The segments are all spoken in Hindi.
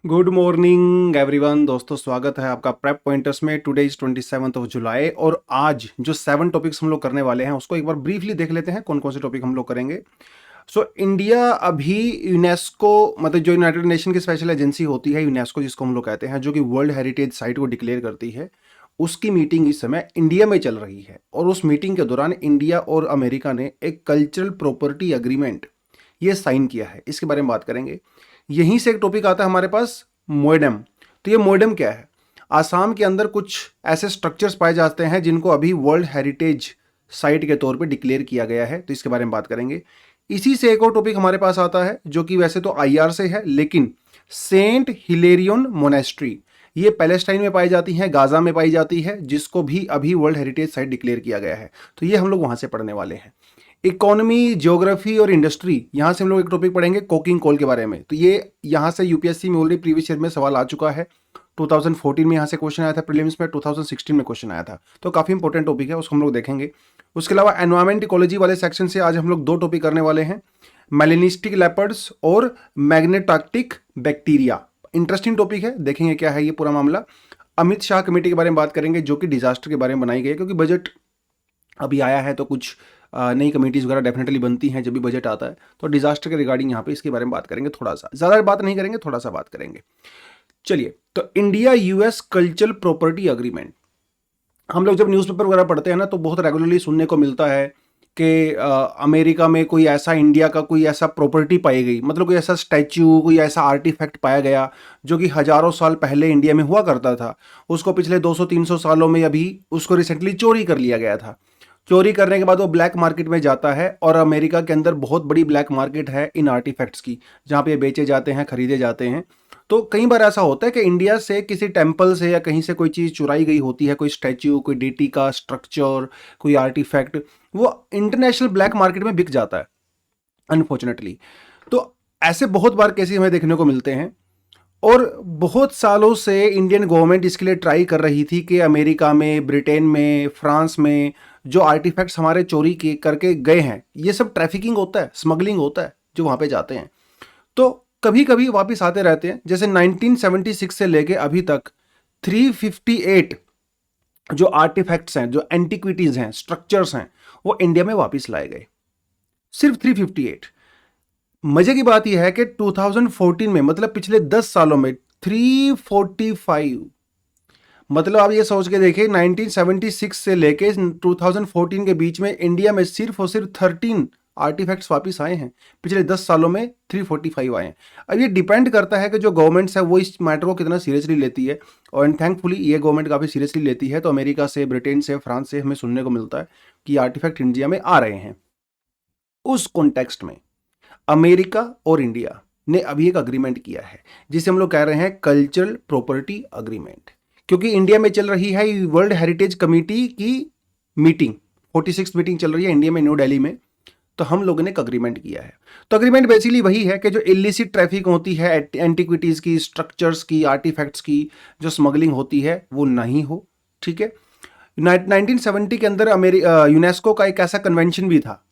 गुड मॉर्निंग एवरीवन दोस्तों, स्वागत है आपका प्रेप पॉइंटर्स में। टुडे इज 27 जुलाई और आज जो 7 टॉपिक्स हम लोग करने वाले हैं उसको एक बार ब्रीफली देख लेते हैं। कौन कौन से टॉपिक हम लोग करेंगे। इंडिया अभी यूनेस्को, मतलब जो यूनाइटेड नेशन की स्पेशल एजेंसी होती है यूनेस्को जिसको हम लोग कहते हैं, जो कि वर्ल्ड हेरिटेज साइट को डिक्लेयर करती है, उसकी मीटिंग इस समय इंडिया में चल रही है। और उस मीटिंग के दौरान इंडिया और अमेरिका ने एक कल्चरल प्रॉपर्टी एग्रीमेंट ये साइन किया है। इसके बारे में बात करेंगे। यहीं से एक टॉपिक आता है हमारे पास, मोएडम। तो ये मोएडम क्या है? आसाम के अंदर कुछ ऐसे स्ट्रक्चर्स पाए जाते हैं जिनको अभी वर्ल्ड हेरिटेज साइट के तौर पे डिक्लेयर किया गया है, तो इसके बारे में बात करेंगे। इसी से एक और टॉपिक हमारे पास आता है जो कि वैसे तो आईआर से है, लेकिन सेंट हिलेरियन मोनेस्ट्री, ये पैलेस्टाइन में पाई जाती है, गाजा में पाई जाती है, जिसको भी अभी वर्ल्ड हेरिटेज साइट डिक्लेयर किया गया है। तो ये हम लोग वहां से पढ़ने वाले हैं। इकोनॉमी, ज्योग्राफी और इंडस्ट्री, यहाँ से हम लोग एक टॉपिक पढ़ेंगे कोकिंग कोल के बारे में। तो ये यहाँ से यूपीएससी में ऑलरेडी प्रीवियस ईयर में सवाल आ चुका है। 2014 में यहाँ से क्वेश्चन आया था प्रीलिम्स में, 2016 में क्वेश्चन आया था। तो काफ़ी इंपॉर्टेंट टॉपिक है, उसको हम लोग देखेंगे। उसके अलावा एनवायरमेंट इकोलॉजी वाले सेक्शन से आज हम लोग 2 टॉपिक करने वाले हैं, मेलेनिस्टिक लेपर्ड्स और मैग्नेटार्क्टिक बैक्टीरिया। इंटरेस्टिंग टॉपिक है, देखेंगे क्या है ये पूरा मामला। अमित शाह कमेटी के बारे में बात करेंगे जो कि डिजास्टर के बारे में बनाई गई है, क्योंकि बजट अभी आया है तो कुछ नई कमेटीज वगैरह डेफिनेटली बनती हैं जब भी बजट आता है। तो डिजास्टर के रिगार्डिंग यहाँ पे इसके बारे में बात करेंगे, थोड़ा सा, ज़्यादा बात नहीं करेंगे, थोड़ा सा बात करेंगे। चलिए, तो India US cultural property agreement, हम लोग जब न्यूज़पेपर वगैरह पढ़ते हैं ना तो बहुत रेगुलरली सुनने को मिलता है कि अमेरिका में कोई ऐसा, इंडिया का कोई ऐसा प्रॉपर्टी पाई गई, मतलब कोई ऐसा स्टैच्यू, कोई ऐसा आर्टिफैक्ट पाया गया जो कि हजारों साल पहले इंडिया में हुआ करता था, उसको पिछले 200-300 सालों में अभी उसको रिसेंटली चोरी कर लिया गया था। चोरी करने के बाद वो ब्लैक मार्केट में जाता है, और अमेरिका के अंदर बहुत बड़ी ब्लैक मार्केट है इन आर्टिफैक्ट्स की, जहाँ पे बेचे जाते हैं, खरीदे जाते हैं। तो कई बार ऐसा होता है कि इंडिया से किसी टेम्पल से या कहीं से कोई चीज़ चुराई गई होती है, कोई स्टैच्यू, कोई डेटी का स्ट्रक्चर, कोई आर्टिफैक्ट, वो इंटरनेशनल ब्लैक मार्केट में बिक जाता है अनफॉर्चुनेटली। तो ऐसे बहुत बार केसेस हमें देखने को मिलते हैं, और बहुत सालों से इंडियन गवर्नमेंट इसके लिए ट्राई कर रही थी कि अमेरिका में, ब्रिटेन में, फ्रांस में जो आर्टिफैक्ट्स हमारे चोरी के करके गए हैं, ये सब ट्रैफिकिंग होता है, स्मगलिंग होता है जो वहाँ पे जाते हैं, तो कभी कभी वापस आते रहते हैं। जैसे 1976 से लेके अभी तक 358 जो आर्टिफैक्ट्स हैं, जो एंटिक्विटीज हैं, स्ट्रक्चर्स हैं, वो इंडिया में वापस लाए गए, सिर्फ 358। मजे की बात यह है कि 2014 में, मतलब पिछले 10 सालों में 345, मतलब आप ये सोच के देखिए 1976 से लेके 2014 के बीच में इंडिया में सिर्फ और सिर्फ 13 आर्टिफैक्ट्स वापस आए हैं। पिछले 10 सालों में 345 आए हैं। अब ये डिपेंड करता है कि जो गवर्नमेंट्स है वो इस मैटर को कितना सीरियसली लेती है, और थैंकफुली ये गवर्नमेंट काफ़ी सीरियसली लेती है। तो अमेरिका से, ब्रिटेन से, फ्रांस से हमें सुनने को मिलता है कि आर्टिफैक्ट इंडिया में आ रहे हैं। उस कॉन्टेक्स्ट में अमेरिका और इंडिया ने अभी एक अग्रीमेंट किया है जिसे हम लोग कह रहे हैं कल्चरल प्रॉपर्टी अग्रीमेंट, क्योंकि इंडिया में चल रही है वर्ल्ड हेरिटेज कमेटी की मीटिंग, 46 मीटिंग चल रही है इंडिया में, न्यू दिल्ली में। तो हम लोगों ने एक अग्रीमेंट किया है। तो अग्रीमेंट बेसिकली वही है कि जो इलिसिट ट्रैफिक होती है एंटिक्विटीज की, स्ट्रक्चर्स की, आर्टिफैक्ट्स की, जो स्मगलिंग होती है वो नहीं हो। ठीक है। 1970 के अंदर यूनेस्को का एक ऐसा कन्वेंशन भी था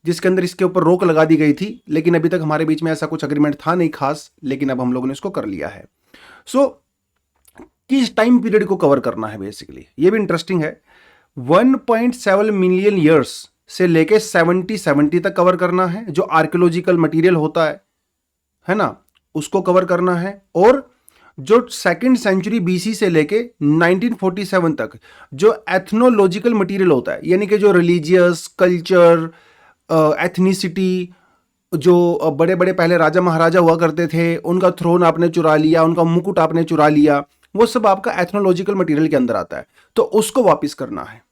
जिसके अंदर इसके ऊपर रोक लगा दी गई थी, लेकिन अभी तक हमारे बीच में ऐसा कुछ अग्रीमेंट था नहीं खास, लेकिन अब हम लोगों ने इसको कर लिया है। किस टाइम पीरियड को कवर करना है बेसिकली, ये भी इंटरेस्टिंग है। 1.7 मिलियन ईयर्स से लेके 70 तक कवर करना है। जो आर्कियोलॉजिकल मटेरियल होता है ना, उसको कवर करना है। और जो सेकेंड सेंचुरी बीसी से लेके 1947 तक जो एथनोलॉजिकल मटेरियल होता है, यानी कि जो रिलीजियस, कल्चर, एथनिसिटी, जो बड़े बड़े पहले राजा महाराजा हुआ करते थे, उनका थ्रोन आपने चुरा लिया, उनका मुकुट आपने चुरा लिया, वो सब आपका एथनोलॉजिकल मटेरियल के अंदर आता है। तो उसको वापस करना है।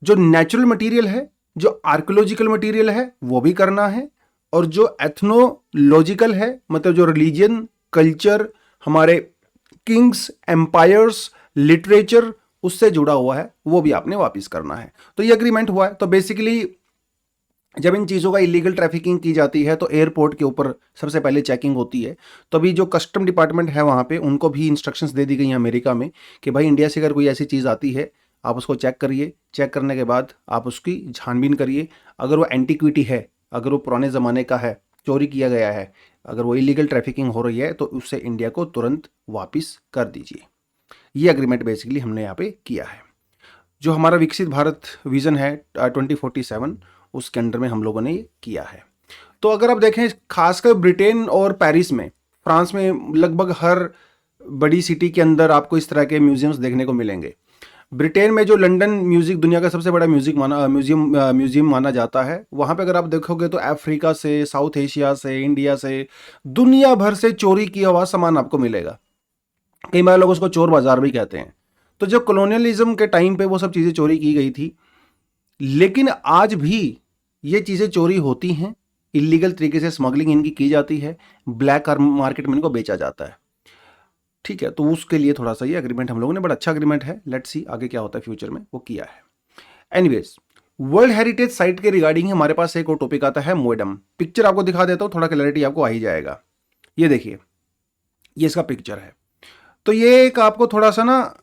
जो नेचुरल मटेरियल है, जो आर्कियोलॉजिकल मटेरियल है, वो भी करना है। और जो एथनोलॉजिकल है, मतलब जो रिलीजन, कल्चर, हमारे किंग्स, एम्पायर्स, लिटरेचर, उससे जुड़ा हुआ है, वो भी आपने वापस करना है। तो ये अग्रीमेंट हुआ है। तो बेसिकली जब इन चीज़ों का इलीगल ट्रैफिकिंग की जाती है तो एयरपोर्ट के ऊपर सबसे पहले चेकिंग होती है। तो अभी जो कस्टम डिपार्टमेंट है वहाँ पे, उनको भी इंस्ट्रक्शंस दे दी गई हैं अमेरिका में कि भाई इंडिया से अगर कोई ऐसी चीज़ आती है आप उसको चेक करिए, चेक करने के बाद आप उसकी छानबीन करिए। अगर वो एंटीक्विटी है, अगर वो पुराने ज़माने का है, चोरी किया गया है, अगर वो इलीगल ट्रैफिकिंग हो रही है तो उससे इंडिया को तुरंत वापस कर दीजिए। ये एग्रीमेंट बेसिकली हमने यहाँ पे किया है। जो हमारा विकसित भारत विजन है 2047, उसके अंडर में हम लोगों ने ये किया है। तो अगर आप देखें खासकर ब्रिटेन और पेरिस में, फ्रांस में लगभग हर बड़ी सिटी के अंदर आपको इस तरह के म्यूजियम्स देखने को मिलेंगे। ब्रिटेन में जो लंदन म्यूजिक दुनिया का सबसे बड़ा म्यूजियम माना जाता है, वहाँ पे अगर आप देखोगे तो अफ्रीका से, साउथ एशिया से, इंडिया से, दुनिया भर से चोरी किया हुआ सामान आपको मिलेगा। कई बार लोग उसको चोर बाजार भी कहते हैं। तो जब कॉलोनियलिज्म के टाइम पे वो सब चीज़ें चोरी की गई थी, लेकिन आज भी ये चीज़ें चोरी होती हैं, इलीगल तरीके से स्मगलिंग इनकी की जाती है, ब्लैक मार्केट में इनको बेचा जाता है। ठीक है, तो उसके लिए थोड़ा सा ये एग्रीमेंट हम लोगों ने, बड़ा अच्छा एग्रीमेंट है। लेट्स सी आगे क्या होता है फ्यूचर में, वो किया है। एनीवेज, वर्ल्ड हेरिटेज साइट के रिगार्डिंग हमारे पास एक और टॉपिक आता है, मोएडम। पिक्चर आपको दिखा देता हूँ, थोड़ा क्लैरिटी आपको आ ही जाएगा। ये देखिए, ये इसका पिक्चर है। तो ये एक आपको थोड़ा सा ना,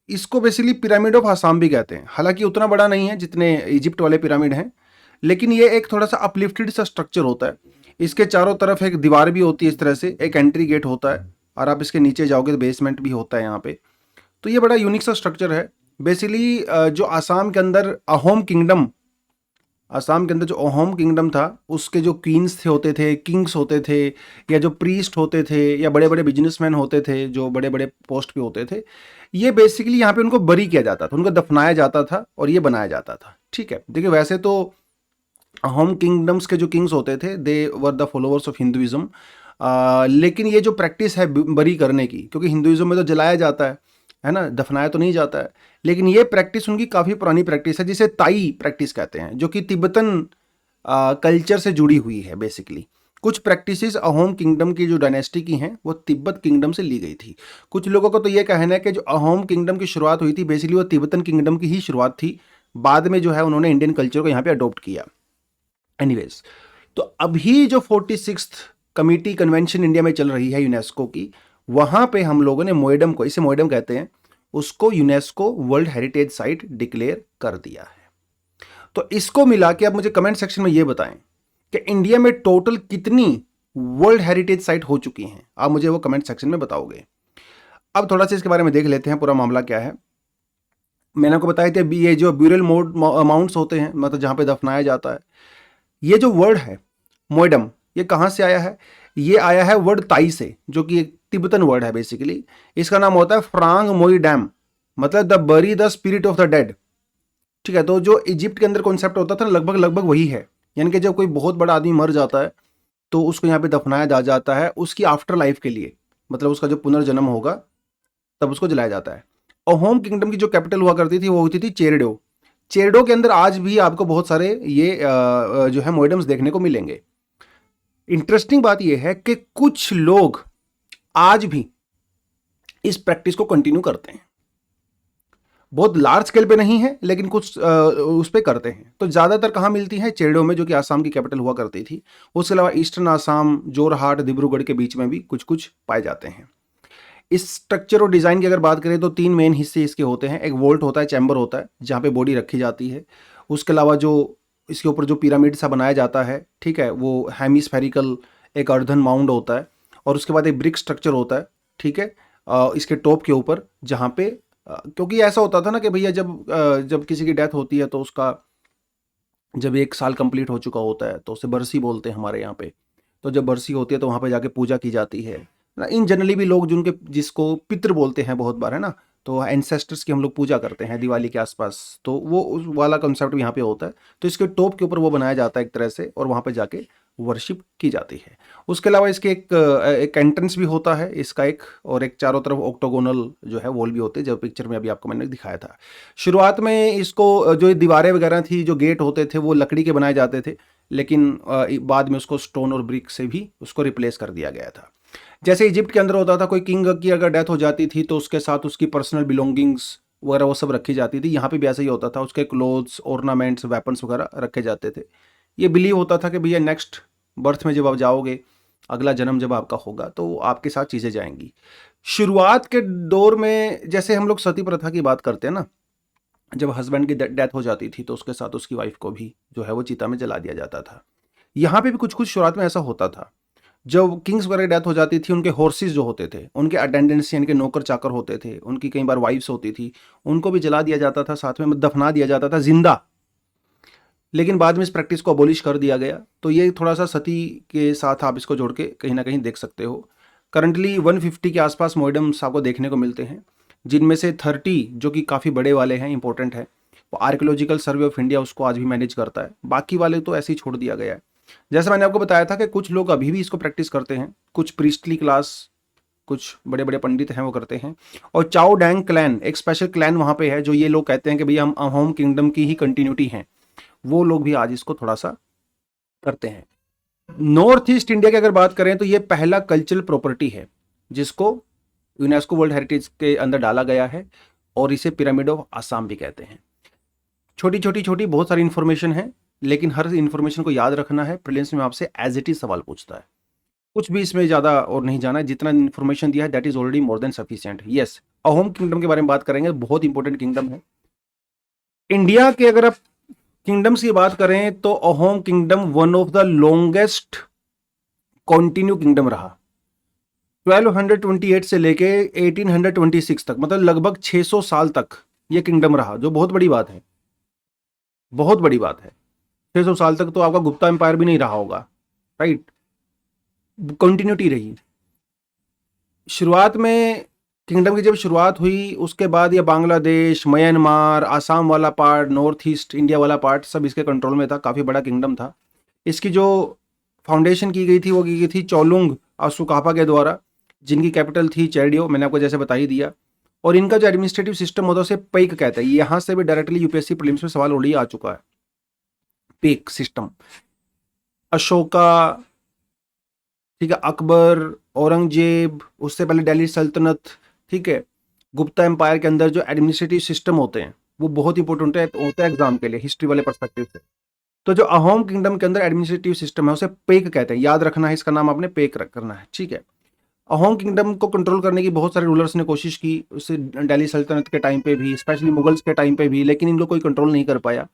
इसको बेसिकली पिरामिड ऑफ आसाम भी कहते हैं। हालांकि उतना बड़ा नहीं है जितने इजिप्ट वाले पिरामिड हैं, लेकिन ये एक थोड़ा सा अपलिफ्टेड सा स्ट्रक्चर होता है। इसके चारों तरफ एक दीवार भी होती है इस तरह से, एक एंट्री गेट होता है, और आप इसके नीचे जाओगे तो बेसमेंट भी होता है यहाँ पे। तो ये बड़ा यूनिक सा स्ट्रक्चर है। बेसिकली जो आसाम के अंदर अहोम किंगडम, आसाम के अंदर जो अहोम किंगडम था, उसके जो क्वींस थे होते थे, किंग्स होते थे, या जो प्रीस्ट होते थे, या बड़े बड़े बिजनेसमैन होते थे जो बड़े बड़े पोस्ट पे होते थे, ये बेसिकली यहाँ पे उनको बरी किया जाता था, उनको दफनाया जाता था और ये बनाया जाता था। ठीक है, देखिए वैसे तो अहोम किंगडम्स के जो किंग्स होते थे, they were the followers of Hinduism, लेकिन ये जो प्रैक्टिस है बरी करने की, क्योंकि हिंदुइज्म में तो जलाया जाता है ना, दफनाया तो नहीं जाता है, लेकिन ये प्रैक्टिस उनकी काफ़ी पुरानी प्रैक्टिस है, जिसे ताई प्रैक्टिस कहते हैं, जो कि तिब्बतन कल्चर से जुड़ी हुई है। बेसिकली कुछ प्रैक्टिसेस अहोम किंगडम की जो डायनेस्टी की हैं, वो तिब्बत किंगडम से ली गई थी। कुछ लोगों का तो ये कहना है कि जो अहोम किंगडम की शुरुआत हुई थी, बेसिकली वो तिब्बतन किंगडम की ही शुरुआत थी। बाद में जो है उन्होंने इंडियन कल्चर को यहाँ पे अडॉप्ट किया। एनीवेज, तो अभी जो 46th कमेटी कन्वेंशन इंडिया में चल रही है यूनेस्को की, वहां पे हम लोगों ने मोएडम को, इसे मोएडम कहते हैं, उसको UNESCO world heritage site declare कर दिया है। तो इसको मिला के आप मुझे कमेंट सेक्शन में ये बताएं कि इंडिया में टोटल कितनी वर्ल्ड हेरिटेज साइट हो चुकी हैं। आप मुझे वो कमेंट सेक्शन में बताओगे। अब थोड़ा सा इसके बारे में देख लेते हैं पूरा मामला क्या है। मैंने आपको बताया था ये जो ब्यूरल माउंट्स होते हैं, मतलब जहां पे दफनाया जाता है, ये जो वर्ड है मोएडम, ये कहाँ से आया है? ये आया है वर्ड ताई से, जो कि एक तिब्बतन वर्ड है बेसिकली। इसका नाम होता है फ्रांग मोई डैम, मतलब द बरी the spirit of the dead. ठीक है, तो जो इजिप्ट के अंदर कॉन्सेप्ट होता था लगभग लगभग वही है। यानी कि जब कोई बहुत बड़ा आदमी मर जाता है तो उसको यहाँ पे दफनाया जाता है उसकी आफ्टर लाइफ के लिए, मतलब उसका जो पुनर्जन्म होगा तब उसको जलाया जाता है। अहोम किंगडम की जो कैपिटल हुआ करती थी वो होती थी चेरडो। चेरडो के अंदर आज भी आपको बहुत सारे ये जो है मोएडम्स देखने को मिलेंगे। इंटरेस्टिंग बात यह है कि कुछ लोग आज भी इस प्रैक्टिस को कंटिन्यू करते हैं। बहुत लार्ज स्केल पे नहीं है, लेकिन कुछ उस पे करते हैं। तो ज़्यादातर कहाँ मिलती है? चेरडो में, जो कि आसाम की कैपिटल हुआ करती थी। उसके अलावा ईस्टर्न आसाम, जोरहाट, डिब्रूगढ़ के बीच में भी कुछ कुछ पाए जाते हैं। इस स्ट्रक्चर और डिज़ाइन की अगर बात करें तो 3 मेन हिस्से इसके होते हैं। एक वोल्ट होता है, चैम्बर होता है जहाँ पे बॉडी रखी जाती है। उसके अलावा जो इसके ऊपर जो पिरामिड सा बनाया जाता है, ठीक है, वो हेमिस्फेरिकल एक अर्धन माउंड होता है। और उसके बाद एक ब्रिक स्ट्रक्चर होता है, ठीक है, इसके टॉप के ऊपर, जहाँ पे क्योंकि ऐसा होता था ना कि भैया जब किसी की डेथ होती है तो उसका जब 1 साल कंप्लीट हो चुका होता है तो उसे बरसी बोलते हैं हमारे यहाँ पे। तो जब बरसी होती है तो वहाँ पे जाके पूजा की जाती है ना। इन जनरली भी लोग जिनके जिसको पितृ बोलते हैं बहुत बार, है ना, तो एंसेस्टर्स की हम लोग पूजा करते हैं दिवाली के आसपास, तो वो उस वाला कंसेप्ट भी यहाँ पे होता है। तो इसके टॉप के ऊपर वो बनाया जाता है एक तरह से, और वहाँ पे जाके वर्शिप की जाती है। उसके अलावा इसके एक एंट्रेंस भी होता है इसका एक, और एक चारों तरफ ऑक्टोगोनल जो है वॉल भी होते हैं, जो पिक्चर में अभी आपको मैंने दिखाया था। शुरुआत में इसको जो दीवारें वगैरह थी, जो गेट होते थे, वो लकड़ी के बनाए जाते थे, लेकिन बाद में उसको स्टोन और ब्रिक से भी उसको रिप्लेस कर दिया गया था। जैसे इजिप्ट के अंदर होता था, कोई किंग की अगर डेथ हो जाती थी तो उसके साथ उसकी पर्सनल बिलोंगिंग्स वगैरह वो सब रखी जाती थी। यहाँ पे भी ऐसा ही होता था, उसके क्लोथ्स, ऑर्नामेंट्स, वेपन्स वगैरह रखे जाते थे। ये बिलीव होता था कि भैया नेक्स्ट बर्थ में जब आप जाओगे, अगला जन्म जब आपका होगा, तो आपके साथ चीज़ें जाएंगी। शुरुआत के दौर में जैसे हम लोग सती प्रथा की बात करते हैं ना, जब हस्बैंड की डेथ हो जाती थी तो उसके साथ उसकी वाइफ को भी जो है वो चिता में जला दिया जाता था। यहाँ पे भी कुछ कुछ शुरुआत में ऐसा होता था। जब किंग्स वगैरह डेथ हो जाती थी, उनके हॉर्सेस जो होते थे, उनके अटेंडेंट्स यानी कि नौकर चाकर होते थे, उनकी कई बार वाइफ्स होती थी, उनको भी जला दिया जाता था, साथ में दफना दिया जाता था जिंदा। लेकिन बाद में इस प्रैक्टिस को अबॉलिश कर दिया गया। तो ये थोड़ा सा सती के साथ आप इसको जोड़ के कहीं ना कहीं देख सकते हो। करंटली 150 के आसपास मॉडर्म्स आपको देखने को मिलते हैं, जिनमें से 30 जो कि काफ़ी बड़े वाले हैं, इंपॉर्टेंट है, वो आर्कियोलॉजिकल सर्वे ऑफ इंडिया उसको आज भी मैनेज करता है। बाकी वाले तो ऐसे ही छोड़ दिया गया है। जैसे मैंने आपको बताया था कि कुछ लोग अभी भी इसको प्रैक्टिस करते हैं, कुछ प्रीस्टली क्लास, कुछ बड़े बड़े पंडित हैं वो करते हैं। और चाओ डैंग क्लैन, एक स्पेशल क्लैन वहाँ पे है जो ये लोग कहते हैं कि भैया हम अहोम किंगडम की ही कंटिन्यूटी हैं, वो लोग भी आज इसको थोड़ा सा करते हैं। नॉर्थ ईस्ट इंडिया की अगर बात करें तो ये पहला कल्चरल प्रॉपर्टी है जिसको यूनेस्को वर्ल्ड हेरिटेज के अंदर डाला गया है, और इसे पिरामिड ऑफ आसाम भी कहते हैं। छोटी बहुत सारी इंफॉर्मेशन है, लेकिन हर इंफॉर्मेशन को याद रखना है। प्रीलिम्स में आपसे एज इट इज सवाल पूछता है, कुछ भी इसमें ज़्यादा और नहीं जाना है। जितना इन्फॉर्मेशन दिया है that is already more than sufficient. Yes, Ahom kingdom के बारे में बात करेंगे, बहुत इंपॉर्टेंट किंगडम है इंडिया के। अगर आप किंगडम्स की बात करें तो Ahom kingdom one of the longest continue kingdom रहा। 1228 से लेके 1826 तक, मतलब लगभग 600 साल तक ये किंगडम रहा, जो बहुत बड़ी बात है, बहुत बड़ी बात है। 600 साल तक तो आपका गुप्ता एम्पायर भी नहीं रहा होगा, राइट? कंटिन्यूटी रही। शुरुआत में किंगडम की जब शुरुआत हुई, उसके बाद ये बांग्लादेश, म्यांमार, आसाम वाला पार्ट, नॉर्थ ईस्ट इंडिया वाला पार्ट सब इसके कंट्रोल में था। काफ़ी बड़ा किंगडम था। इसकी जो फाउंडेशन की गई थी वो की गई थी चौलुंग असुकापा के द्वारा, जिनकी कैपिटल थी चेरडियो, मैंने आपको जैसे बता ही दिया। और इनका जो एडमिनिस्ट्रेटिव सिस्टम होता है उसे पेक कहते हैं। यहाँ से भी डायरेक्टली यूपीएससी प्रीलिम्स में सवाल ऑलरेडी आ चुका है। पेक सिस्टम, अशोका, ठीक है, अकबर, औरंगजेब, उससे पहले दिल्ली सल्तनत, ठीक है, गुप्ता एम्पायर के अंदर जो एडमिनिस्ट्रेटिव सिस्टम होते हैं वो बहुत इंपॉर्टेंट होता है एग्जाम के लिए, हिस्ट्री वाले पर्सपेक्टिव से। तो जो अहोम किंगडम के अंदर एडमिनिस्ट्रेटिव सिस्टम है उसे पेक कहते हैं, याद रखना है, इसका नाम आपने पेक करना है, ठीक है। अहोम किंगडम को कंट्रोल करने की बहुत सारे रूलर्स ने कोशिश की, उससे दिल्ली सल्तनत के टाइम पे भी, स्पेशली मुगल्स के टाइम पे भी, लेकिन इन लोग कोई कंट्रोल नहीं कर पाया।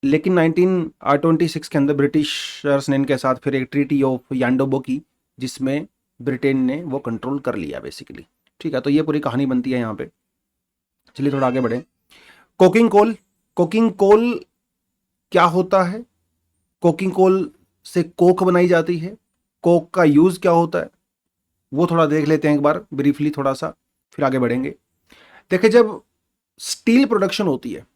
लेकिन 1926 के अंदर ब्रिटिशर्स ने इनके साथ फिर एक ट्रीटी ऑफ यांडोबो की, जिसमें ब्रिटेन ने वो कंट्रोल कर लिया बेसिकली, ठीक है। तो ये पूरी कहानी बनती है यहाँ पे। चलिए थोड़ा आगे बढ़े। कोकिंग कोल, कोकिंग कोल क्या होता है? कोकिंग कोल से कोक बनाई जाती है। कोक का यूज क्या होता है वो थोड़ा देख लेते हैं एक बार ब्रीफली, थोड़ा सा, फिर आगे बढ़ेंगे। देखिए, जब स्टील प्रोडक्शन होती है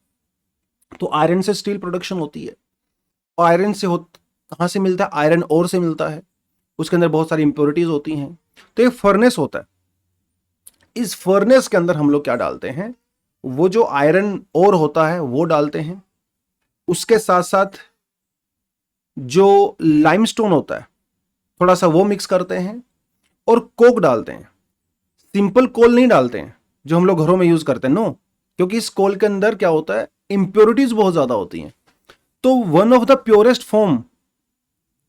तो आयरन से स्टील प्रोडक्शन होती है। आयरन से कहाँ से मिलता है? आयरन ओर से मिलता है। उसके अंदर बहुत सारी इंप्योरिटीज होती हैं। तो एक फर्नेस होता है, इस फर्नेस के अंदर हम लोग क्या डालते हैं? वो जो आयरन ओर होता है वो डालते हैं। उसके साथ साथ जो लाइमस्टोन होता है थोड़ा सा वो मिक्स करते हैं, और कोक डालते हैं। सिंपल कोल नहीं डालते हैं जो हम लोग घरों में यूज करते हैं, नो, क्योंकि इस कोल के अंदर क्या होता है? इंप्योरिटीज बहुत ज्यादा होती हैं। तो one of the purest form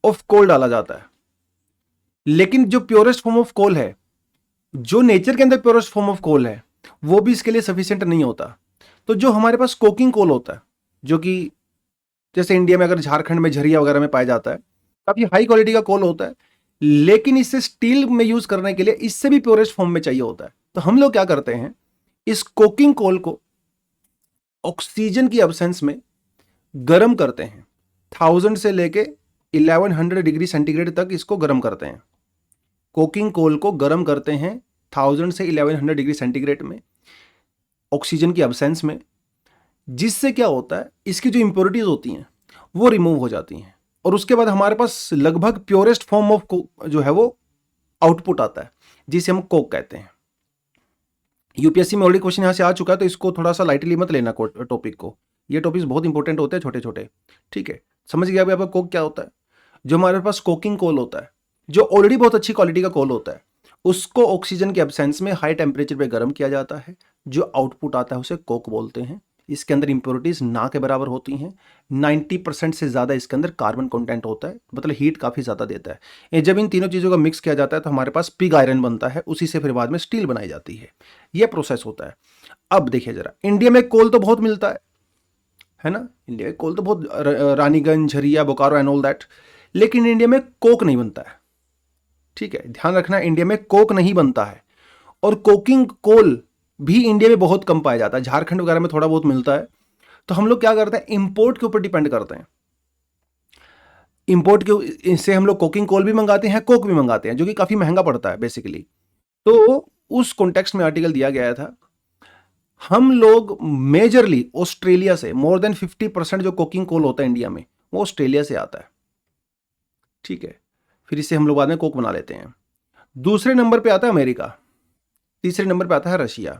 of coal डाला जाता है। लेकिन जो प्योरेस्ट फॉर्म ऑफ कोल है, जो नेचर के अंदर प्योरेस्ट फॉर्म ऑफ कोल है, वो भी इसके लिए सफिशिएंट नहीं होता। तो जो हमारे पास कोकिंग कोल होता है, जो कि जैसे इंडिया में अगर झारखंड में झरिया वगैरह में पाया जाता है, काफी हाई क्वालिटी का कोल होता है, लेकिन इसे स्टील में यूज करने के लिए इससे भी प्योरेस्ट फॉर्म में चाहिए होता है। तो हम लोग क्या करते हैं? इस कोकिंग कोल को ऑक्सीजन की एब्सेंस में गर्म करते हैं। 1000 से लेके 1100 डिग्री सेंटीग्रेड तक इसको गर्म करते हैं। कोकिंग कोल को गर्म करते हैं 1000 से 1100 डिग्री सेंटीग्रेड में, ऑक्सीजन की एब्सेंस में, जिससे क्या होता है? इसकी जो इंप्योरिटीज होती हैं वो रिमूव हो जाती हैं, और उसके बाद हमारे पास लगभग प्योरेस्ट फॉर्म ऑफ जो है वो आउटपुट आता है, जिसे हम कोक कहते हैं। यूपीएससी में ऑलरेडी क्वेश्चन यहां से आ चुका है, तो इसको थोड़ा सा लाइटली मत लेना टॉपिक को। ये टॉपिक्स बहुत इंपॉर्टेंट होते हैं, छोटे छोटे, ठीक है। समझ गया अभी आपका कोक क्या होता है? जो हमारे पास कोकिंग कोल होता है, जो ऑलरेडी बहुत अच्छी क्वालिटी का कोल होता है, उसको ऑक्सीजन के एब्सेंस में हाई टेम्परेचर पे गर्म किया जाता है। जो आउटपुट आता है उसे कोक बोलते हैं। इसके अंदर इंप्योरिटीज ना के बराबर होती हैं। 90% से ज़्यादा इसके अंदर कार्बन कंटेंट होता है, मतलब हीट काफ़ी ज़्यादा देता है। ये जब इन तीनों चीज़ों का मिक्स किया जाता है तो हमारे पास पिग आयरन बनता है, उसी से फिर बाद में स्टील बनाई जाती है। ये प्रोसेस होता है। अब देखिए जरा, इंडिया में कोल तो बहुत मिलता है ना? इंडिया में कोल तो बहुत, Raniganj, Jharia, Bokaro and all that, लेकिन इंडिया में कोक नहीं बनता है। ठीक है, ध्यान रखना इंडिया में कोक नहीं बनता है, और कोकिंग कोल भी इंडिया में बहुत कम पाया जाता है, झारखंड वगैरह में थोड़ा बहुत मिलता है। तो हम लोग क्या करते हैं, इंपोर्ट के ऊपर डिपेंड करते हैं। इंपोर्ट के इससे हम लोग कोकिंग कोल भी मंगाते हैं, कोक भी मंगाते हैं, जो कि काफी महंगा पड़ता है बेसिकली। तो उस कॉन्टेक्स्ट में आर्टिकल दिया गया था, हम लोग मेजरली ऑस्ट्रेलिया से मोर देन 50% जो कोकिंग कोल होता है इंडिया में, वो ऑस्ट्रेलिया से आता है। ठीक है, फिर इससे हम लोग बाद में कोक बना लेते हैं। दूसरे नंबर पे आता है अमेरिका, तीसरे नंबर पे आता है रशिया।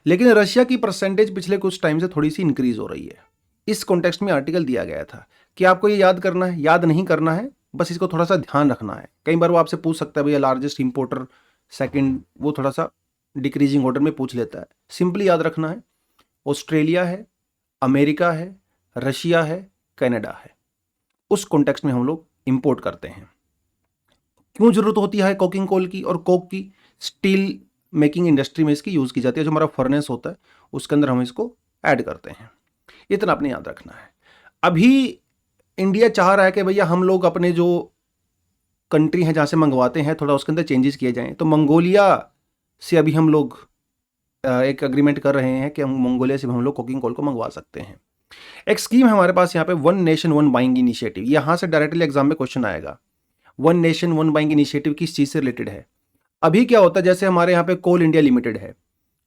लेकिन रशिया की परसेंटेज पिछले कुछ टाइम से थोड़ी सी इंक्रीज हो रही है। इस कॉन्टेक्स्ट में आर्टिकल दिया गया था कि आपको ये याद करना है, याद नहीं करना है, बस इसको थोड़ा सा ध्यान रखना है। कई बार वो आपसे पूछ सकता है भैया लार्जेस्ट इंपोर्टर सेकंड, वो थोड़ा सा डिक्रीजिंग ऑर्डर में पूछ लेता है। सिंपली याद रखना है, ऑस्ट्रेलिया है, अमेरिका है, रशिया है, कनाडा है। उस कॉन्टेक्स्ट में हम लोग इंपोर्ट करते हैं। क्यों जरूरत होती है कोकिंग कोल की और कोक की? स्टील मेकिंग इंडस्ट्री में इसकी यूज की जाती है। जो हमारा फर्नेस होता है उसके अंदर हम इसको ऐड करते हैं। इतना आपने याद रखना है। अभी इंडिया चाह रहा है कि भैया हम लोग अपने जो कंट्री है जहां से मंगवाते हैं थोड़ा उसके अंदर चेंजेस किए जाएं। तो मंगोलिया से अभी हम लोग एक अग्रीमेंट कर रहे हैं कि हम मंगोलिया से हम लोग कोकिंग कोल को मंगवा सकते हैं। एक स्कीम है हमारे पास यहाँ पे, one nation one buying initiative. यहां से डायरेक्टली एग्जाम में क्वेश्चन आएगा। One nation one buying initiative किस चीज से रिलेटेड है? अभी क्या होता है, जैसे हमारे यहाँ पे कोल इंडिया लिमिटेड है,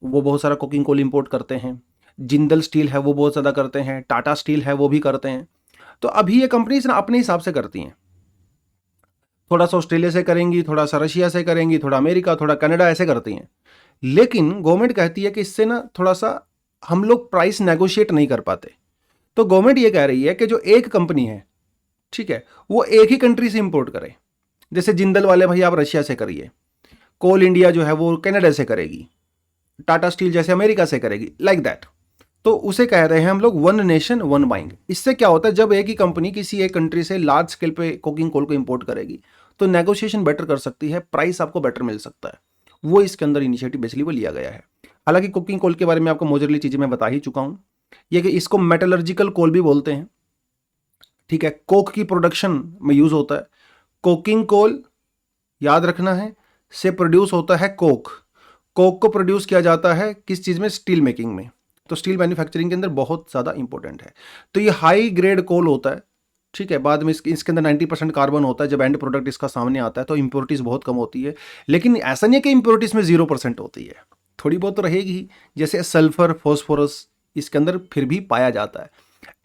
वो बहुत सारा कोकिंग कोल इंपोर्ट करते हैं। जिंदल स्टील है वो बहुत ज़्यादा करते हैं, टाटा स्टील है वो भी करते हैं। तो अभी ये कंपनीज ना अपने हिसाब से करती हैं, थोड़ा सा ऑस्ट्रेलिया से करेंगी, थोड़ा सा रशिया से करेंगी, थोड़ा अमेरिका, थोड़ा कनाडा, ऐसे करती हैं। लेकिन गवर्नमेंट कहती है कि इससे ना थोड़ा सा हम लोग प्राइस नेगोशिएट नहीं कर पाते। तो गवर्नमेंट ये कह रही है कि जो एक कंपनी है, ठीक है, वो एक ही कंट्री से इंपोर्ट करे। जैसे जिंदल वाले भाई आप रशिया से करिए, कोल इंडिया जो है वो कनाडा से करेगी, टाटा स्टील जैसे अमेरिका से करेगी, लाइक दैट। तो उसे कह रहे हैं हम लोग वन नेशन वन बाइंग। इससे क्या होता है, जब एक ही कंपनी किसी एक कंट्री से लार्ज स्केल पे कोकिंग कोल को इंपोर्ट करेगी तो नेगोशिएशन बेटर कर सकती है, प्राइस आपको बेटर मिल सकता है। वो इसके अंदर इनिशिएटिव बेसिकली वो लिया गया है। हालांकि कुकिंग कोल के बारे में आपको मोजरली चीजें मैं बता ही चुका हूं। ये कि इसको मेटलर्जिकल कोल भी बोलते हैं, ठीक है, कोक की प्रोडक्शन में यूज होता है। कोकिंग कोल याद रखना है से प्रोड्यूस होता है कोक। कोक को प्रोड्यूस किया जाता है किस चीज में? स्टील मेकिंग में। तो स्टील मैन्युफैक्चरिंग के अंदर बहुत ज़्यादा इंपॉर्टेंट है। तो ये हाई ग्रेड कोल होता है, ठीक है। बाद में इसके अंदर 90% कार्बन होता है। जब एंड प्रोडक्ट इसका सामने आता है तो इंप्योरिटीज़ बहुत कम होती है। लेकिन ऐसा नहीं है कि इंप्योरिटीज़ में 0% होती है, थोड़ी बहुत तो रहेगी ही। जैसे सल्फर, फॉस्फोरस इसके अंदर फिर भी पाया जाता है।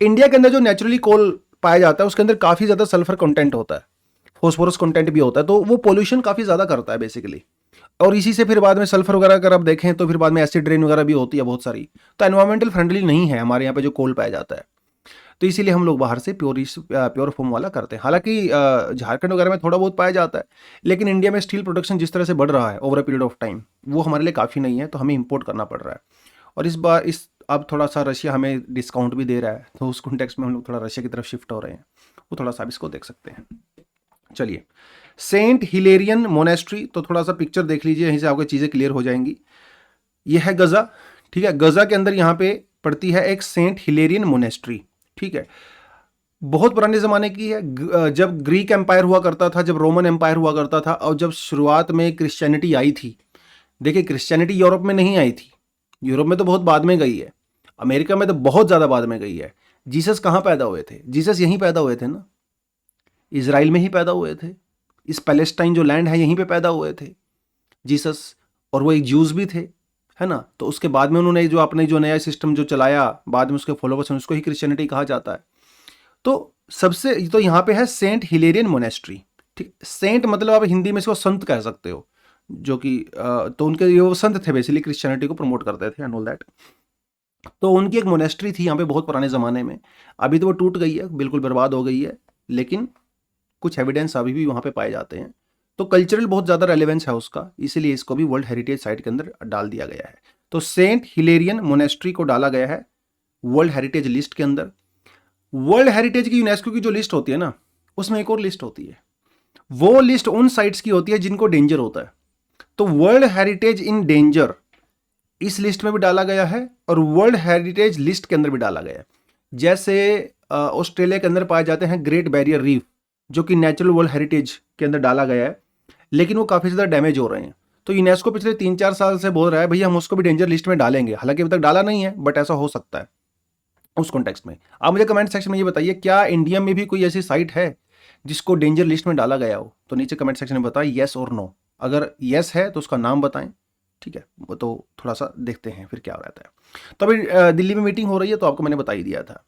इंडिया के अंदर जो नेचुरली कोल पाया जाता है उसके अंदर काफ़ी ज़्यादा सल्फर कंटेंट होता है, फॉस्फोरस कंटेंट भी होता है। तो वो पोल्यूशन काफ़ी ज़्यादा करता है बेसिकली। और इसी से फिर बाद में सल्फर वगैरह अगर आप देखें तो फिर बाद में एसिड रेन वगैरह भी होती है बहुत सारी। तो एनवायरमेंटल फ्रेंडली नहीं है हमारे यहाँ पे जो कोल पाया जाता है। तो इसीलिए हम लोग बाहर से प्योर फॉर्म वाला करते हैं। हालांकि झारखंड वगैरह में थोड़ा बहुत पाया जाता है, लेकिन इंडिया में स्टील प्रोडक्शन जिस तरह से बढ़ रहा है over a period of time, वो हमारे लिए काफ़ी नहीं है। तो हमें इंपोर्ट करना पड़ रहा है। और इस बार अब थोड़ा सा रशिया हमें डिस्काउंट भी दे रहा है, तो उस कॉन्टेक्स्ट में हम लोग थोड़ा रशिया की तरफ शिफ्ट हो रहे हैं। वो थोड़ा सा इसको देख सकते हैं। चलिए, सेंट हिलेरियन मोनेस्ट्री, तो थोड़ा सा पिक्चर देख लीजिए, यहीं से आपको चीज़ें क्लियर हो जाएंगी। यह है गजा, ठीक है। गजा के अंदर यहाँ पे पड़ती है एक सेंट हिलेरियन मोनेस्ट्री, ठीक है। बहुत पुराने ज़माने की है। जब ग्रीक एम्पायर हुआ करता था, जब रोमन एम्पायर हुआ करता था, और जब शुरुआत में क्रिश्चियनिटी आई थी। देखिए, क्रिश्चियनिटी यूरोप में नहीं आई थी, यूरोप में तो बहुत बाद में गई है, अमेरिका में तो बहुत ज़्यादा बाद में गई है। जीसस कहाँ पैदा हुए थे? जीसस यहीं पैदा हुए थे ना, इजराइल में ही पैदा हुए थे। इस पैलेस्टाइन जो लैंड है यहीं पे पैदा हुए थे जीसस। और वो एक ज्यूज भी थे, है ना। तो उसके बाद में उन्होंने जो अपने जो नया सिस्टम जो चलाया, बाद में उसके फॉलोवर्स हैं, उसको ही क्रिश्चियनिटी कहा जाता है। तो सबसे तो यहाँ पे है सेंट हिलेरियन मोनेस्ट्री, ठीक। सेंट मतलब आप हिंदी में इसको संत कह सकते हो, जो कि तो उनके ये वो संत थे बेसिकली, क्रिश्चियनिटी को प्रमोट करते थे एंड ऑल दैट। तो उनकी एक मोनेस्ट्री थी यहाँ पे बहुत पुराने ज़माने में। अभी तो वो टूट गई है, बिल्कुल बर्बाद हो गई है, लेकिन कुछ एविडेंस अभी भी वहाँ पे पाए जाते हैं। तो कल्चरल बहुत ज़्यादा रेलेवेंस है उसका, इसीलिए इसको भी वर्ल्ड हेरिटेज साइट के अंदर डाल दिया गया है। तो सेंट हिलेरियन मोनेस्ट्री को डाला गया है वर्ल्ड हेरिटेज लिस्ट के अंदर। वर्ल्ड हेरिटेज की यूनेस्को की जो लिस्ट होती है ना, उसमें एक और लिस्ट होती है। वो लिस्ट उन साइट्स की होती है जिनको डेंजर होता है। तो वर्ल्ड हेरिटेज इन डेंजर इस लिस्ट में भी डाला गया है, और वर्ल्ड हेरिटेज लिस्ट के अंदर भी डाला गया है। जैसे ऑस्ट्रेलिया के अंदर पाए जाते हैं ग्रेट बैरियर रीफ, जो कि नेचुरल वर्ल्ड हेरिटेज के अंदर डाला गया है। लेकिन वो काफ़ी ज़्यादा डैमेज हो रहे हैं। तो यूनेस्को पिछले 3-4 साल से बोल रहा है भैया हम उसको भी डेंजर लिस्ट में डालेंगे, हालांकि अभी तक डाला नहीं है, बट ऐसा हो सकता है उस कॉन्टेक्स्ट में। आप मुझे कमेंट सेक्शन में ये बताइए, क्या इंडिया में भी कोई ऐसी साइट है जिसको डेंजर लिस्ट में डाला गया हो? तो नीचे कमेंट सेक्शन में बताएं येस और नो। अगर येस है तो उसका नाम बताएं, ठीक है, वो तो थोड़ा सा देखते हैं फिर क्या रहता है। तो अभी दिल्ली में मीटिंग हो रही है, तो आपको मैंने बता ही दिया था।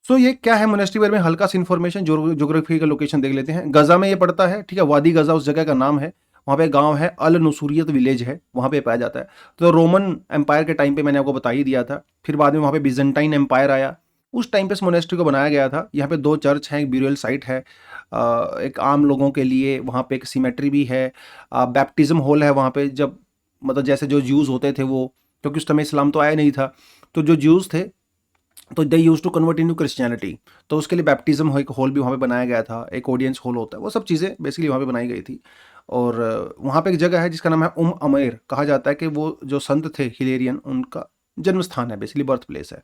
सो ये क्या है मोनेस्ट्री बारे में हल्का सा इन्फॉर्मेशन, ज्योग्राफी का लोकेशन देख लेते हैं। गजा में ये पड़ता है, ठीक है, वादी गजा उस जगह का नाम है। वहाँ पे गांव है, अल नसूरियत विलेज है, वहाँ पे पाया जाता है। तो रोमन एम्पायर के टाइम पे मैंने आपको बता ही दिया था। फिर बाद में वहाँ पे बिजेंटाइन एम्पायर आया, उस टाइम पे इस मोनेस्ट्री को बनाया गया था। यहाँ पे 2 चर्च हैं, एक ब्यूरियल साइट है, एक आम लोगों के लिए, वहाँ पे एक सिमेट्री भी है, बैप्टिज्म हॉल है वहाँ पे। जब मतलब जैसे जो ज्यूज़ होते थे वो, क्योंकि उस समय इस्लाम तो आया नहीं था, तो जो ज्यूज़ थे तो they used to convert into Christianity, तो उसके लिए बैप्टिज्म एक हॉल भी वहाँ पे बनाया गया था, एक ऑडियंस हॉल होता है, वो सब चीज़ें बेसिकली वहाँ पे बनाई गई थी। और वहाँ पे एक जगह है जिसका नाम है अमेर, कहा जाता है कि वो जो संत थे हिलेरियन, उनका जन्म स्थान है, बेसिकली बर्थ प्लेस है।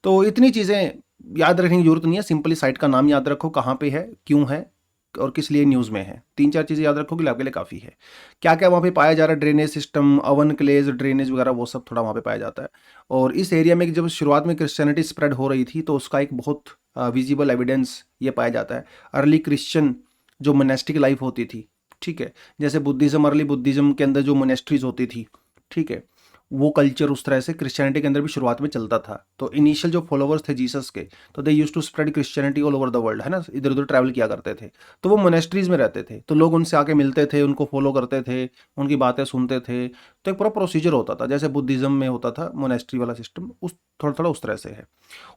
तो इतनी चीज़ें याद रखने की जरूरत नहीं है, सिंपली साइट का नाम याद रखो, कहाँ पे है, क्यों है और किस लिए न्यूज़ में है। 3-4 चीज़ें याद रखोगे आपके लिए काफ़ी है। क्या क्या वहाँ पे पाया जा रहा है, ड्रेनेज सिस्टम, अवन क्लेज ड्रेनेज वगैरह, वो सब थोड़ा वहाँ पे पाया जाता है। और इस एरिया में जब शुरुआत में क्रिश्चियनिटी स्प्रेड हो रही थी, तो उसका एक बहुत विजिबल एविडेंस ये पाया जाता है। अर्ली क्रिश्चियन जो मोनेस्टिक लाइफ होती थी, ठीक है, जैसे बुद्धिज़्म, अर्ली बुद्धिज़्म के अंदर जो मोनेस्ट्रीज होती थी, ठीक है, वो कल्चर उस तरह से क्रिश्चियनिटी के अंदर भी शुरुआत में चलता था। तो इनिशियल जो फॉलोवर्स थे जीसस के, तो they used to spread Christianity all over the world, है ना, इधर उधर ट्रैवल किया करते थे। तो वो मोनेस्ट्रीज में रहते थे, तो लोग उनसे आके मिलते थे, उनको फॉलो करते थे, उनकी बातें सुनते थे। तो एक पूरा प्रोसीजर होता था, जैसे बुद्धिज्म में होता था मोनेस्ट्री वाला सिस्टम, उस थोड़ा थोड़ा उस तरह से है।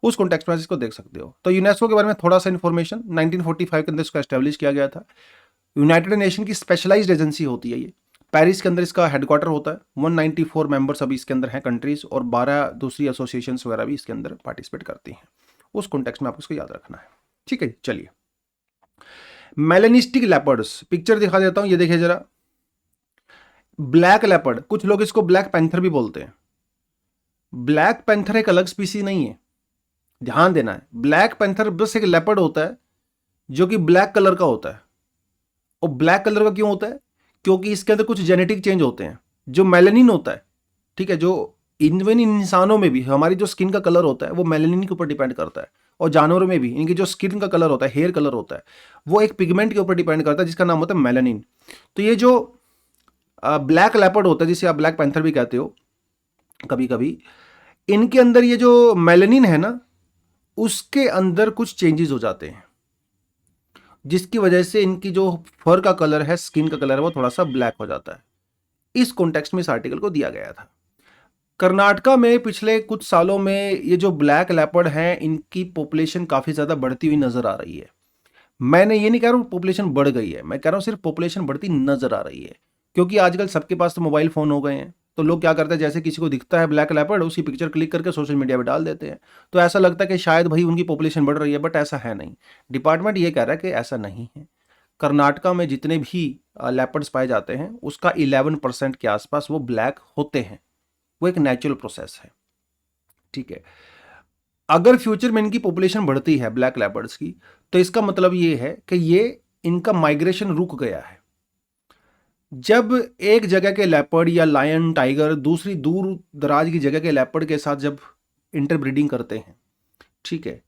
उस कॉन्टेक्स्ट में इसको देख सकते हो। तो यूनेस्को के बारे में थोड़ा सा इन्फॉर्मेशन, 1945 के अंदर इसको एस्टेब्लिश किया गया था। यूनाइटेड नेशन की स्पेशलाइज्ड एजेंसी होती है ये। पेरिस के अंदर इसका हेडक्वार्टर होता है। 194 मेंबर्स अभी इसके अंदर हैं कंट्रीज, और 12 दूसरी एसोसिएशंस वगैरह भी इसके अंदर पार्टिसिपेट करती हैं। उस कॉन्टेक्स्ट में आपको इसको याद रखना है, ठीक है। चलिए, मेलेनिस्टिक लेपर्ड्स, पिक्चर दिखा देता हूं, ये देखिए जरा। ब्लैक लेपर्ड, कुछ लोग इसको ब्लैक पैंथर भी बोलते हैं। ब्लैक पैंथर एक अलग स्पीसी नहीं है, ध्यान देना है। ब्लैक पैंथर बस एक लेपर्ड होता है जो कि ब्लैक कलर का होता है। और ब्लैक कलर का क्यों होता है? क्योंकि इसके अंदर कुछ जेनेटिक चेंज होते हैं। जो मेलेनिन होता है, ठीक है, जो इवन इंसानों में भी हमारी जो स्किन का कलर होता है वो मेलेनिन के ऊपर डिपेंड करता है। और जानवरों में भी इनकी जो स्किन का कलर होता है, हेयर कलर होता है, वो एक पिगमेंट के ऊपर डिपेंड करता है जिसका नाम होता है मेलानिन। तो ये जो ब्लैक लेपर्ड होता है, जिसे आप ब्लैक पैंथर भी कहते हो कभी कभी, इनके अंदर ये जो मेलानिन है ना, उसके अंदर कुछ चेंजेस हो जाते हैं, जिसकी वजह से इनकी जो फर का कलर है, स्किन का कलर है, वो थोड़ा सा ब्लैक हो जाता है। इस कॉन्टेक्स्ट में इस आर्टिकल को दिया गया था। कर्नाटका में पिछले कुछ सालों में ये जो ब्लैक लेपर्ड हैं, इनकी पॉपुलेशन काफ़ी ज़्यादा बढ़ती हुई नज़र आ रही है। मैंने ये नहीं कह रहा हूँ पॉपुलेशन बढ़ गई है, मैं कह रहा हूँ सिर्फ पॉपुलेशन बढ़ती नज़र आ रही है। क्योंकि आजकल सबके पास तो मोबाइल फ़ोन हो गए हैं, तो लोग क्या करते हैं, जैसे किसी को दिखता है ब्लैक लेपर्ड, उसकी पिक्चर क्लिक करके सोशल मीडिया पे डाल देते हैं। तो ऐसा लगता है कि शायद भाई उनकी पॉपुलेशन बढ़ रही है, बट ऐसा है नहीं। डिपार्टमेंट ये कह रहा है कि ऐसा नहीं है। कर्नाटका में जितने भी लेपर्ड्स पाए जाते हैं, उसका 11% के आसपास वो ब्लैक होते हैं। वो एक नेचुरल प्रोसेस है, ठीक है। अगर फ्यूचर में इनकी पॉपुलेशन बढ़ती है ब्लैक लेपर्ड्स की, तो इसका मतलब ये है कि ये इनका माइग्रेशन रुक गया है। जब एक जगह के लेपर्ड या लायन, टाइगर दूसरी दूर दराज की जगह के लेपर्ड के साथ जब इंटरब्रीडिंग करते हैं, ठीक है,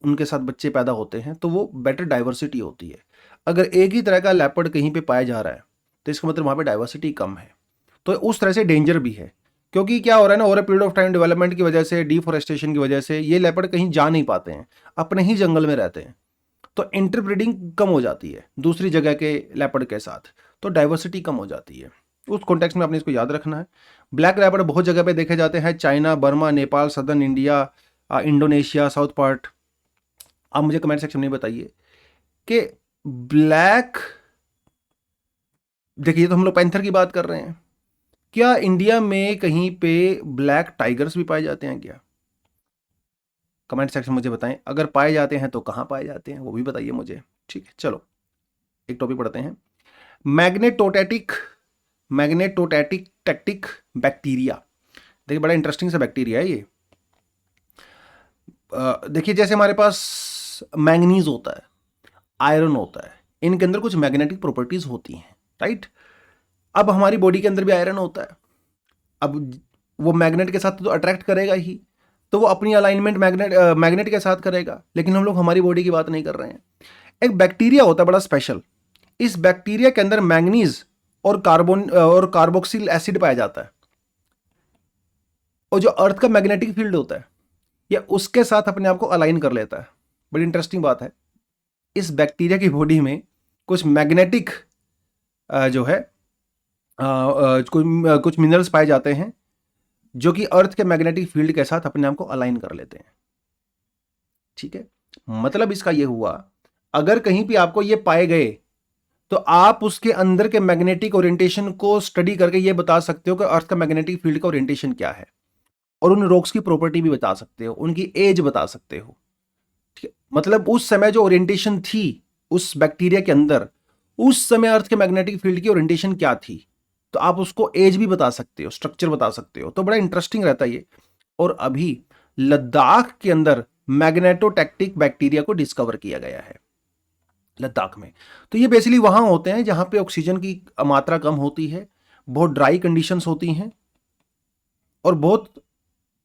उनके साथ बच्चे पैदा होते हैं, तो वो बेटर डाइवर्सिटी होती है। अगर एक ही तरह का लेपर्ड कहीं पे पाया जा रहा है, तो इसका मतलब वहाँ पे डाइवर्सिटी कम है। तो उस तरह से डेंजर भी है। क्योंकि क्या हो रहा है ना, over a period of time development की वजह से, डिफोरेस्टेशन की वजह से, ये लेपर्ड कहीं जा नहीं पाते हैं, अपने ही जंगल में रहते हैं। तो इंटरब्रीडिंग कम हो जाती है दूसरी जगह के लेपर्ड के साथ, तो डाइवर्सिटी कम हो जाती है। उस कॉन्टेक्स्ट में आपने इसको याद रखना है। ब्लैक लेपर्ड बहुत जगह पे देखे जाते हैं, China, Burma, Nepal, southern India, Indonesia, south part. आप मुझे कमेंट सेक्शन में बताइए कि ब्लैक, देखिए तो हम लोग पैंथर की बात कर रहे हैं, क्या इंडिया में कहीं पे ब्लैक टाइगर्स भी पाए जाते हैं क्या? कमेंट सेक्शन मुझे बताएं। अगर पाए जाते हैं तो कहाँ पाए जाते हैं, वो भी बताइए मुझे, ठीक है। चलो एक टॉपिक पढ़ते हैं। मैग्नेटोटैटिक मैग्नेटोटैटिक टैक्टिक बैक्टीरिया। देखिए बड़ा इंटरेस्टिंग सा बैक्टीरिया है ये। देखिए जैसे हमारे पास मैंगनीज होता है, आयरन होता है, इनके अंदर कुछ मैग्नेटिक प्रॉपर्टीज होती हैं। राइट। अब हमारी बॉडी के अंदर भी आयरन होता है, अब वो मैग्नेट के साथ तो अट्रैक्ट करेगा ही, तो वो अपनी अलाइनमेंट मैग्नेट के साथ करेगा, लेकिन हम लोग हमारी बॉडी की बात नहीं कर रहे हैं। एक बैक्टीरिया होता है बड़ा स्पेशल, इस बैक्टीरिया के अंदर मैंगनीज और कार्बोक्सिल एसिड पाया जाता है, और जो अर्थ का मैग्नेटिक फील्ड होता है या उसके साथ अपने आप को अलाइन कर लेता है। बड़ी इंटरेस्टिंग बात है, इस बैक्टीरिया की बॉडी में कुछ मैग्नेटिक जो है कुछ मिनरल्स पाए जाते हैं जो कि अर्थ के मैग्नेटिक फील्ड के साथ अपने आप को अलाइन कर लेते हैं। ठीक है, मतलब इसका ये हुआ, अगर कहीं भी आपको ये पाए गए तो आप उसके अंदर के मैग्नेटिक ओरिएंटेशन को स्टडी करके ये बता सकते हो कि अर्थ का मैग्नेटिक फील्ड का ओरिएंटेशन क्या है, और उन रॉक्स की प्रॉपर्टी भी बता सकते हो, उनकी एज बता सकते हो। ठीक है, मतलब उस समय जो ओरिएंटेशन थी उस बैक्टीरिया के अंदर, उस समय अर्थ के मैग्नेटिक फील्ड की ओरिएंटेशन क्या थी, तो आप उसको एज भी बता सकते हो, स्ट्रक्चर बता सकते हो। तो बड़ा इंटरेस्टिंग रहता है ये। और अभी लद्दाख के अंदर मैग्नेटोटैक्टिक बैक्टीरिया को डिस्कवर किया गया है, लद्दाख में। तो ये बेसिकली वहां होते हैं जहां पे ऑक्सीजन की मात्रा कम होती है, बहुत ड्राई कंडीशंस होती हैं और बहुत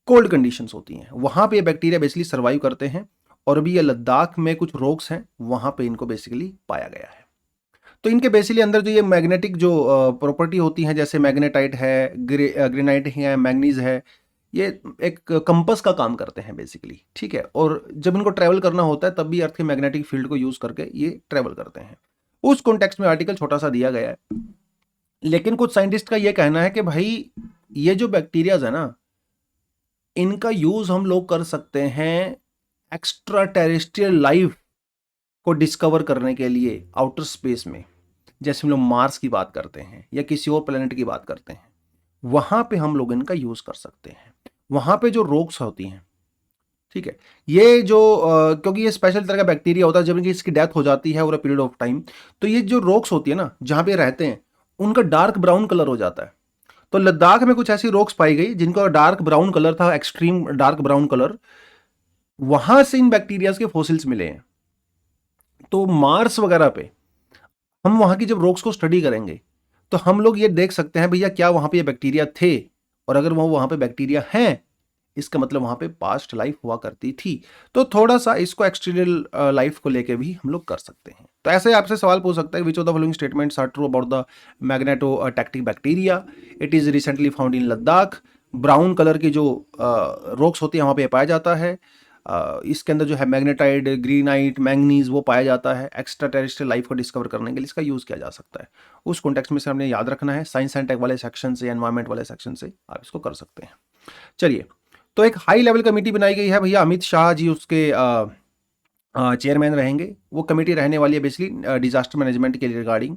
कोल्ड कंडीशंस होती हैं, वहां पे ये बैक्टीरिया बेसिकली सर्वाइव करते हैं। और अभी ये लद्दाख में कुछ रॉक्स हैं, वहां पे इनको बेसिकली पाया गया है। तो इनके बेसिकली अंदर जो ये मैग्नेटिक जो प्रॉपर्टी होती हैं, जैसे मैग्नेटाइट है, ग्रेनाइट है, मैंगनीज है, ये एक कंपस का काम करते हैं बेसिकली। ठीक है, और जब इनको ट्रैवल करना होता है तब भी अर्थ के मैग्नेटिक फील्ड को यूज करके ये ट्रैवल करते हैं। उस कॉन्टेक्स्ट में आर्टिकल छोटा सा दिया गया है, लेकिन कुछ साइंटिस्ट का ये कहना है कि भाई ये जो बैक्टीरियाज है ना, इनका यूज हम लोग कर सकते हैं एक्स्ट्रा टेरेस्ट्रियल लाइफ को डिस्कवर करने के लिए आउटर स्पेस में। जैसे हम लोग मार्स की बात करते हैं या किसी और प्लेनेट की बात करते हैं, वहां पे हम लोग इनका यूज कर सकते हैं। वहां पे जो रॉक्स होती हैं, ठीक है, ये जो क्योंकि ये स्पेशल तरह का बैक्टीरिया होता है, जब इनकी इसकी डेथ हो जाती है over a period of time, तो ये जो रॉक्स होती है ना जहां पे रहते हैं, उनका डार्क ब्राउन कलर हो जाता है। तो लद्दाख में कुछ ऐसी रॉक्स पाई गई जिनका डार्क ब्राउन कलर था, एक्सट्रीम डार्क ब्राउन कलर, वहां से इन बैक्टीरियाज के फॉसिल्स मिले हैं। तो मार्स वगैरह पे हम वहां की जब रॉक्स को स्टडी करेंगे तो हम लोग ये देख सकते हैं भैया क्या वहां पे ये बैक्टीरिया थे, और अगर वो वहां पे बैक्टीरिया हैं, इसका मतलब वहां पे पास्ट लाइफ हुआ करती थी। तो थोड़ा सा इसको एक्सटर्नल लाइफ को लेके भी हम लोग कर सकते हैं। तो ऐसे आपसे सवाल पूछ सकते हैं, which of the following statements are true about the magnetotactic bacteria, it is recently found in Ladakh. Brown colour की जो रॉक्स होती है वहां पे पाया जाता है, इसके अंदर जो है मैग्नेटाइट, ग्रीनाइट, मैंगनीज वो पाया जाता है। एक्स्ट्रा टेरेस्ट्रियल लाइफ को डिस्कवर करने के लिए इसका यूज़ किया जा सकता है। उस कॉन्टेक्स्ट में से हमने याद रखना है, साइंस एंड टेक वाले सेक्शन से, एनवायरमेंट वाले सेक्शन से आप इसको कर सकते हैं। चलिए, तो एक हाई लेवल कमेटी बनाई गई है भैया, अमित शाह जी उसके चेयरमैन रहेंगे। वो कमेटी रहने वाली है बेसिकली डिजास्टर मैनेजमेंट के रिगार्डिंग।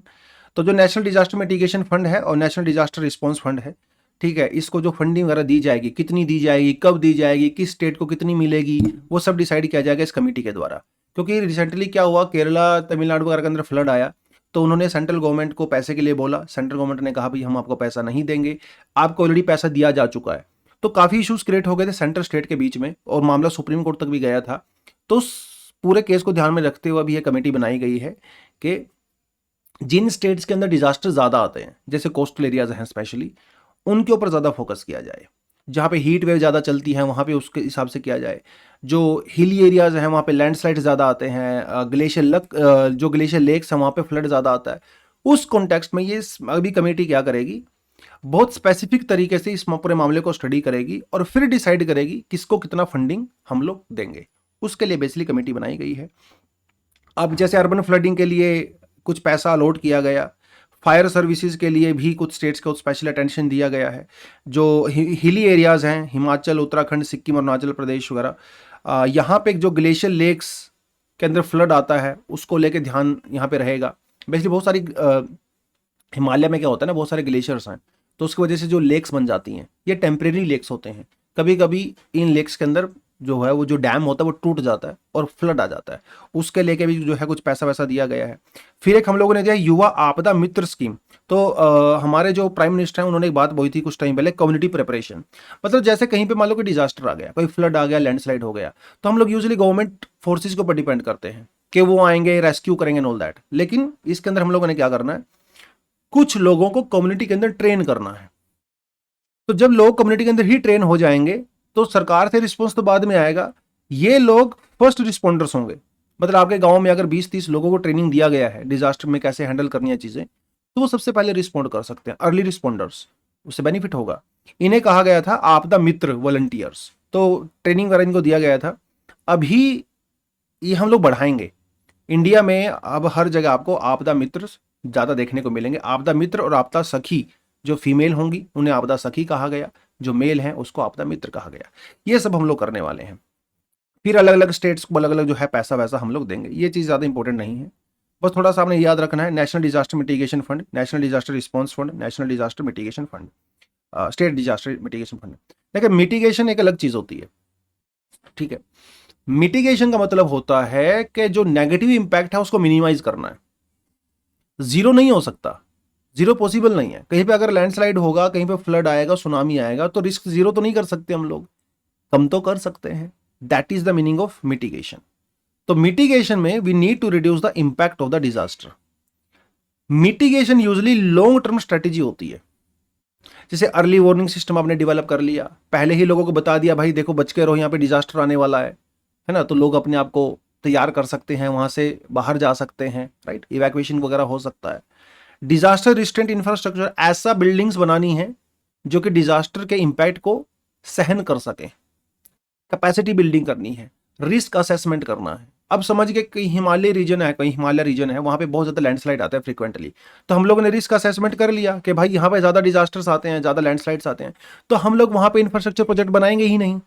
तो जो नेशनल डिजास्टर मिटिगेशन फंड है और नेशनल डिजास्टर रिस्पॉन्स फंड है, ठीक है, इसको जो फंडिंग वगैरह दी जाएगी, कितनी दी जाएगी, कब दी जाएगी, किस स्टेट को कितनी मिलेगी, वो सब डिसाइड किया जाएगा इस कमेटी के द्वारा। क्योंकि रिसेंटली क्या हुआ, केरला, तमिलनाडु वगैरह के अंदर फ्लड आया, तो उन्होंने सेंट्रल गवर्नमेंट को पैसे के लिए बोला। सेंट्रल गवर्नमेंट ने कहा भाई हम आपको पैसा नहीं देंगे, आपको ऑलरेडी पैसा दिया जा चुका है। तो काफ़ी इशूज क्रिएट हो गए थे सेंट्रल स्टेट के बीच में, और मामला सुप्रीम कोर्ट तक भी गया था। तो पूरे केस को ध्यान में रखते हुए अभी यह कमेटी बनाई गई है कि जिन स्टेट्स के अंदर डिजास्टर ज़्यादा आते हैं, जैसे कोस्टल एरियाज हैं स्पेशली, उनके ऊपर ज़्यादा फोकस किया जाए। जहाँ पे हीट वेव ज़्यादा चलती है वहाँ पे उसके हिसाब से किया जाए। जो हिली एरियाज़ हैं वहाँ पे लैंडस्लाइड ज़्यादा आते हैं, जो ग्लेशियर लेक्स हैं वहाँ पे फ्लड ज़्यादा आता है। उस कॉन्टेक्स्ट में ये अभी कमेटी क्या करेगी, बहुत स्पेसिफिक तरीके से इस पूरे मामले को स्टडी करेगी और फिर डिसाइड करेगी किसको कितना फंडिंग हम लोग देंगे। उसके लिए बेसिकली कमेटी बनाई गई है। अब जैसे अर्बन फ्लडिंग के लिए कुछ पैसा अलॉट किया गया, फायर सर्विसेज के लिए भी कुछ स्टेट्स को स्पेशल अटेंशन दिया गया है। जो हिली एरियाज़ हैं, हिमाचल, उत्तराखंड, सिक्किम और अरुणाचल प्रदेश वगैरह, यहाँ पे जो ग्लेशियर लेक्स के अंदर फ्लड आता है उसको लेके ध्यान यहाँ पे रहेगा। बेसिकली बहुत सारी हिमालय में क्या होता है ना, बहुत सारे ग्लेशियर्स हैं, तो उसकी वजह से जो लेक्स बन जाती हैं ये टेम्परेरी लेक्स होते हैं। कभी कभी इन लेक्स के अंदर जो है वो जो डैम होता है वो टूट जाता है और फ्लड आ जाता है। उसके लेके भी जो है कुछ पैसा वैसा दिया गया है। फिर एक हम लोगों ने दिया युवा आपदा मित्र स्कीम। तो हमारे जो प्राइम मिनिस्टर हैं उन्होंने एक बात बोली थी कुछ टाइम पहले, कम्युनिटी प्रिपरेशन। मतलब जैसे कहीं पे मान लो कि डिजास्टर आ गया, कोई फ्लड आ गया, लैंडस्लाइड हो गया, तो हम लोग यूजुअली गवर्नमेंट फोर्सेज के ऊपर डिपेंड करते हैं कि वो आएंगे, रेस्क्यू करेंगे एंड ऑल दैट। लेकिन इसके अंदर हम लोगों ने क्या करना है, कुछ लोगों को कम्युनिटी के अंदर ट्रेन करना है। तो जब लोग कम्युनिटी के अंदर ही ट्रेन हो जाएंगे तो सरकार से रिस्पॉन्स तो बाद में आएगा, ये लोग फर्स्ट रिस्पॉन्डर्स होंगे। मतलब आपके गांव में अगर 20-30 लोगों को ट्रेनिंग दिया गया है डिजास्टर में कैसे हैंडल करनी है चीजें, तो वो सबसे पहले रिस्पॉन्ड कर सकते हैं, अर्ली रिस्पॉन्डर्स, उससे बेनिफिट होगा। इन्हें कहा गया था आपदा मित्र वॉलंटियर्स, तो ट्रेनिंग वगैरह इनको दिया गया था। अभी ये हम लोग बढ़ाएंगे। इंडिया में अब हर जगह आपको आपदा मित्र ज्यादा देखने को मिलेंगे। आपदा मित्र और आपदा सखी, जो फीमेल होंगी उन्हें आपदा सखी कहा गया, जो मेल है उसको आपदा मित्र कहा गया। ये सब हम लोग करने वाले हैं। फिर अलग अलग स्टेट्स को अलग अलग जो है पैसा वैसा हम लोग देंगे, ये चीज़ ज़्यादा इंपॉर्टेंट नहीं है। बस थोड़ा सा आपने याद रखना है, national disaster mitigation fund, national disaster response fund, national disaster mitigation fund, state disaster mitigation fund. देखिए मिटिगेशन एक अलग चीज़ होती है, ठीक है। मिटिगेशन का मतलब होता है कि जो नेगेटिव इंपैक्ट है उसको मिनिमाइज करना है। जीरो नहीं हो सकता, जीरो पॉसिबल नहीं है। कहीं पे अगर लैंडस्लाइड होगा, कहीं पे फ्लड आएगा, सुनामी आएगा, तो रिस्क जीरो तो नहीं कर सकते हम लोग, कम तो कर सकते हैं। That is the meaning of mitigation. तो मिटिगेशन में we need to reduce the impact of the disaster. Mitigation usually long term strategy होती है। जैसे अर्ली वार्निंग सिस्टम आपने डेवलप कर लिया, पहले ही लोगों को बता दिया भाई देखो बच के रहो, यहाँ पे डिजास्टर आने वाला है ना, तो लोग अपने आप को तैयार कर सकते हैं, वहां से बाहर जा सकते हैं, राइट, इवैक्यूएशन वगैरह हो सकता है। डिजास्टर रिस्टेंट इंफ्रास्ट्रक्चर, ऐसा बिल्डिंग्स बनानी है जो कि डिजास्टर के इंपैक्ट को सहन कर सके, कैपेसिटी बिल्डिंग करनी है, रिस्क असेसमेंट करना है। अब समझ के कहीं हिमालय रीजन है, कहीं हिमालय रीजन है, वहां पे बहुत ज्यादा लैंडस्लाइड आता है फ्रीक्वेंटली, तो हम लोगों ने रिस्क असेसमेंट कर लिया कि भाई यहाँ पे ज्यादा डिजास्टर्स आते हैं, ज्यादा लैंडस्लाइड्स आते हैं, तो हम लोग वहां पे इंफ्रास्ट्रक्चर प्रोजेक्ट बनाएंगे ही नहीं,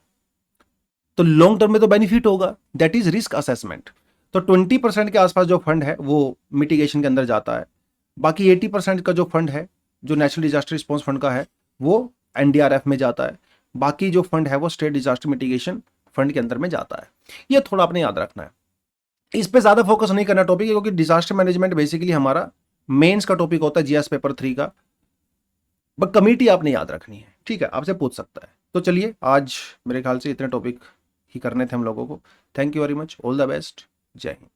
तो लॉन्ग टर्म में तो बेनिफिट होगा। That is risk assessment. तो 20% के आसपास जो फंड है वो मिटिगेशन के अंदर जाता है। बाकी 80% का जो फंड है, जो नेशनल डिजास्टर रिस्पॉन्स फंड का है, वो एनडीआरएफ में जाता है। बाकी जो फंड है वो स्टेट डिजास्टर मिटिगेशन फंड के अंदर में जाता है। ये थोड़ा आपने याद रखना है, इस पे ज्यादा फोकस नहीं करना टॉपिक, क्योंकि डिजास्टर मैनेजमेंट बेसिकली हमारा मेंस का टॉपिक होता है, जीएस पेपर 3 का। बट कमिटी आपने याद रखनी है, ठीक है, आपसे पूछ सकता है। तो चलिए आज मेरे ख्याल से इतने टॉपिक ही करने थे हम लोगों को। Thank you very much, all the best, जय हिंद।